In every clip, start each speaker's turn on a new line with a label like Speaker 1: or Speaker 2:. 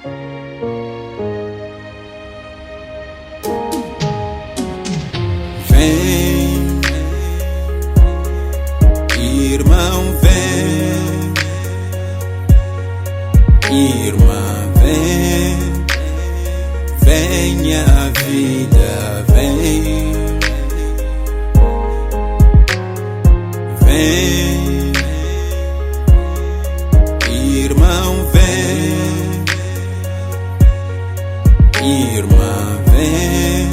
Speaker 1: Vem, irmão, vem, irmã, vem, vem a vida, vem, vem, irmão, vem, irmã, vem.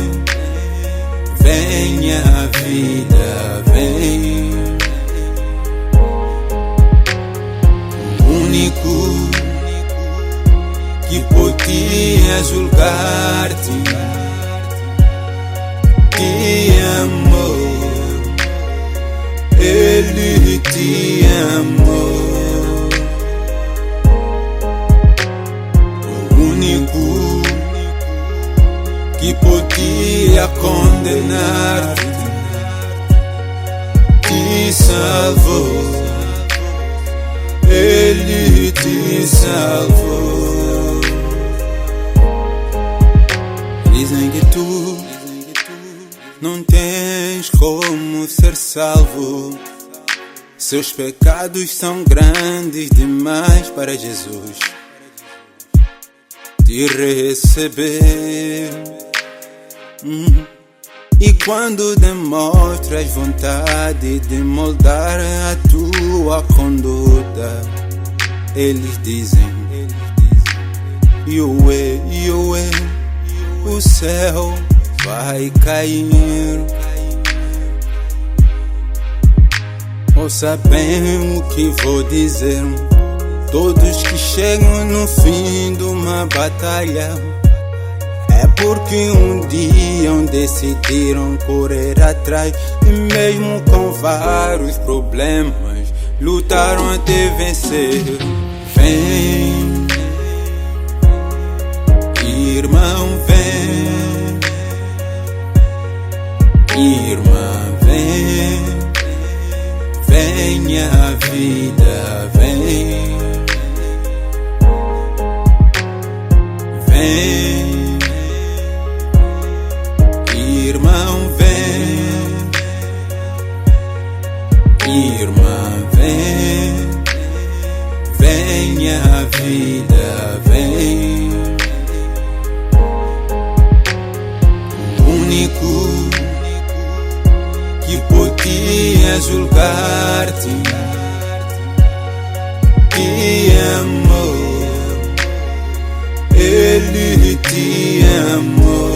Speaker 1: Vem a vida, vem. O único que podia julgar-te te amou, ele te amou. O único que podia condenar-te te salvou, ele te salvou. Dizem que tu não tens como ser salvo, seus pecados são grandes demais para Jesus te receber. E quando demonstras vontade de moldar a tua conduta, eles dizem Yahweh, Yahweh, o céu vai cair. Ouça bem o que vou dizer. Todos que chegam no fim de uma batalha é porque um dia decidiram correr atrás, e mesmo com vários problemas lutaram até vencer. Vem, irmão, vem, irmã, vem, vem a vida, vem, vem. Irmão, vem, irmã, vem, vem a vida, vem. O único que podia julgar-te te amou, ele te amou.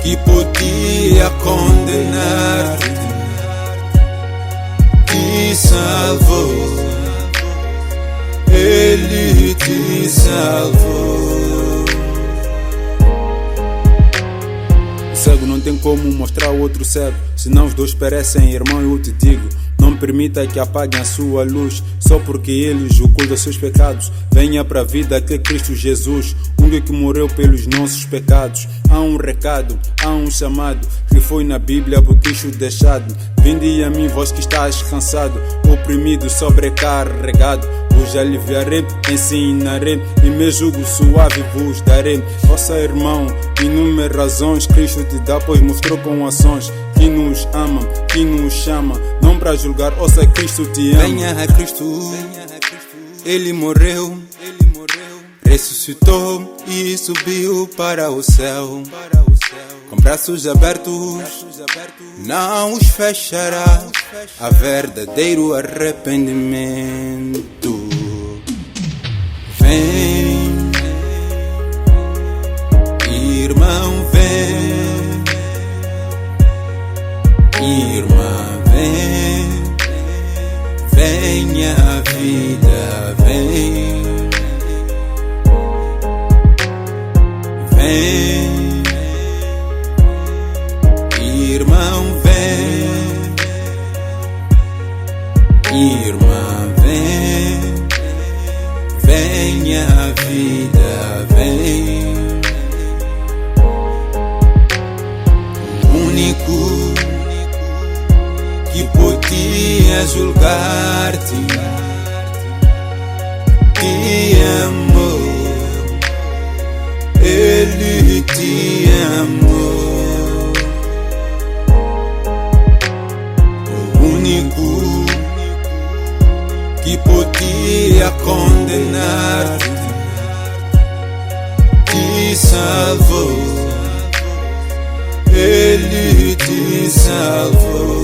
Speaker 1: Que podia condenar-te te salvou, ele te salvou. O cego não tem como mostrar o outro cego, senão os dois perecem, irmão. Eu te digo, não permita que apaguem a sua luz, só porque eles ocultam seus pecados. Venha para a vida que é Cristo Jesus, que morreu pelos nossos pecados. Há um recado, há um chamado, que foi na Bíblia por Cristo deixado. Vinde a mim, vós que estáis cansado, oprimido, sobrecarregado, vos aliviarei, ensinarei, e meu jugo suave vos darei. Vossa irmão, inúmeras razões Cristo te dá, pois mostrou com ações que nos ama, que nos chama, não para julgar, ouça, Cristo te ama. Venha a Cristo, ele morreu, ressuscitou e subiu para o céu. Com braços abertos, não os fechará a verdadeiro arrependimento. Vem, irmão, vem, irmã, vem, vem a vida, vem. Vem, irmão, vem, irmã, vem, vem a vida, vem. O único que pode podia julgar-te, te amou, ele te amou. O único que podia condenar-te, te salvou, ele te salvou.